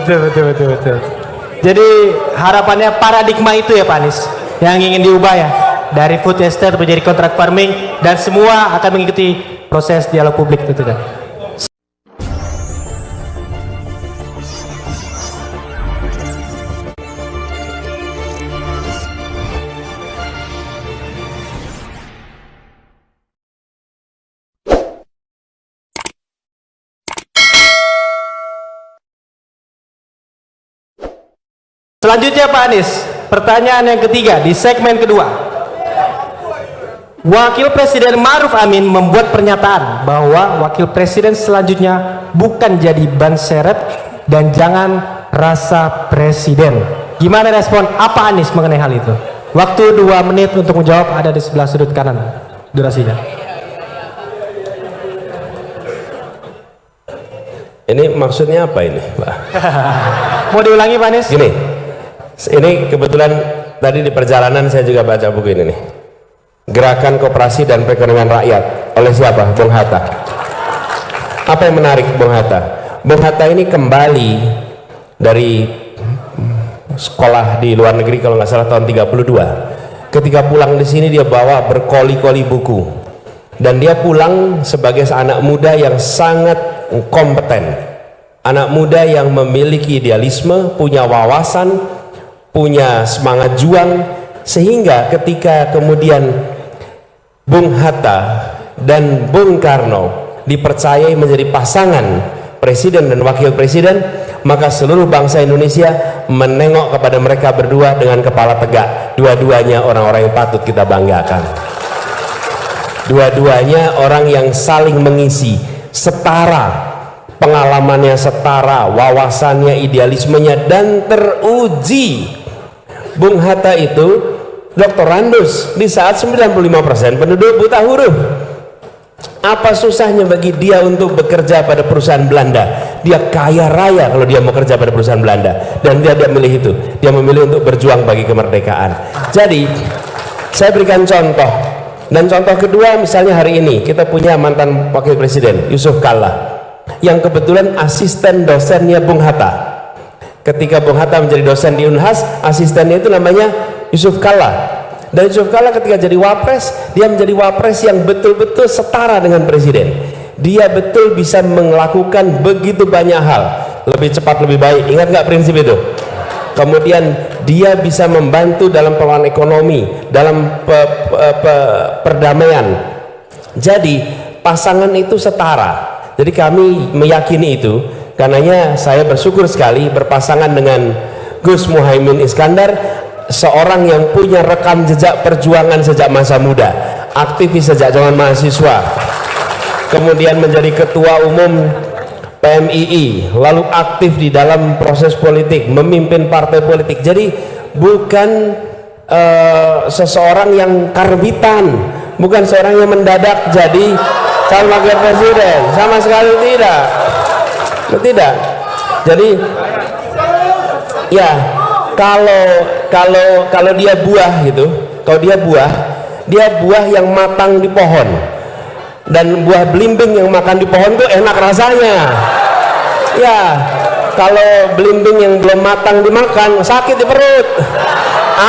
Betul. Jadi harapannya paradigma itu ya Pak Anies yang ingin diubah ya, dari food estate menjadi contract farming, dan semua akan mengikuti proses dialog publik tentunya. Selanjutnya Pak Anies, pertanyaan yang ketiga di segmen kedua. Wakil Presiden Ma'ruf Amin membuat pernyataan bahwa Wakil Presiden selanjutnya bukan jadi ban serep dan jangan rasa presiden. Gimana respon apa Anies mengenai hal itu? Waktu 2 menit untuk menjawab ada di sebelah sudut kanan durasinya. Ini maksudnya apa ini, Pak? Mau diulangi Pak Anies? Gini, ini kebetulan tadi di perjalanan saya juga baca buku ini nih, Gerakan Koperasi dan Perekonomian Rakyat oleh siapa? Bung Hatta. Apa yang menarik Bung Hatta? Bung Hatta ini kembali dari sekolah di luar negeri kalau nggak salah tahun 32. Ketika pulang di sini dia bawa berkoli-koli buku, dan dia pulang sebagai anak muda yang sangat kompeten, anak muda yang memiliki idealisme, punya wawasan, punya semangat juang, sehingga ketika kemudian Bung Hatta dan Bung Karno dipercayai menjadi pasangan presiden dan wakil presiden, maka seluruh bangsa Indonesia menengok kepada mereka berdua dengan kepala tegak. Dua-duanya orang-orang yang patut kita banggakan. Dua-duanya orang yang saling mengisi, setara pengalamannya, setara wawasannya, idealismenya, dan teruji. Bung Hatta itu doktorandus di saat 95% penduduk buta huruf. Apa susahnya bagi dia untuk bekerja pada perusahaan Belanda? Dia kaya raya kalau dia mau kerja pada perusahaan Belanda, dan dia tidak memilih itu. Dia memilih untuk berjuang bagi kemerdekaan. Jadi saya berikan contoh, dan contoh kedua misalnya hari ini kita punya mantan wakil presiden Yusuf Kalla yang kebetulan asisten dosennya Bung Hatta. Ketika Bung Hatta menjadi dosen di Unhas, asistennya itu namanya Yusuf Kalla. Dan Yusuf Kalla ketika jadi wapres, dia menjadi wapres yang betul-betul setara dengan presiden. Dia betul bisa melakukan begitu banyak hal, lebih cepat, lebih baik. Ingat nggak prinsip itu? Kemudian dia bisa membantu dalam pengelolaan ekonomi, dalam perdamaian. Jadi pasangan itu setara. Jadi kami meyakini itu. Karenanya saya bersyukur sekali berpasangan dengan Gus Muhaimin Iskandar, seorang yang punya rekam jejak perjuangan sejak masa muda, aktivis sejak zaman mahasiswa, kemudian menjadi ketua umum PMII, lalu aktif di dalam proses politik, memimpin partai politik. Jadi bukan seseorang yang karbitan, bukan seorang yang mendadak jadi calon wakil presiden, sama sekali tidak. Jadi ya, kalau dia buah gitu, kalau dia buah yang matang di pohon, dan buah belimbing yang makan di pohon tuh enak rasanya. Ya, kalau belimbing yang belum matang dimakan sakit di perut,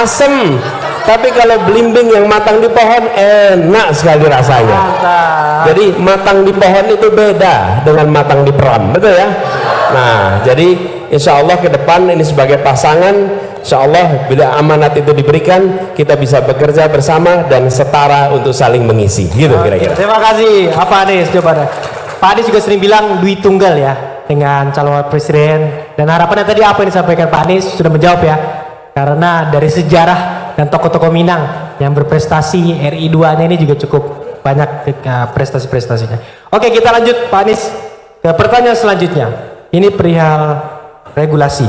asem. Tapi kalau belimbing yang matang di pohon enak sekali rasanya. Jadi matang di pohon itu beda dengan matang di peron, betul ya? Nah, jadi insya Allah ke depan ini sebagai pasangan, insya Allah bila amanat itu diberikan, kita bisa bekerja bersama dan setara untuk saling mengisi, gitu kira-kira. Terima kasih Pak Anies jawabannya. Pak Anies juga sering bilang duit tunggal ya dengan calon presiden, dan harapannya tadi apa yang disampaikan Pak Anies sudah menjawab ya, karena dari sejarah dan tokoh-tokoh Minang yang berprestasi, RI2-nya ini juga cukup banyak prestasi-prestasinya. Oke, kita lanjut Pak Anies ke pertanyaan selanjutnya. Ini perihal regulasi.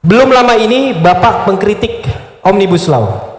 Belum lama ini Bapak mengkritik Omnibus Law.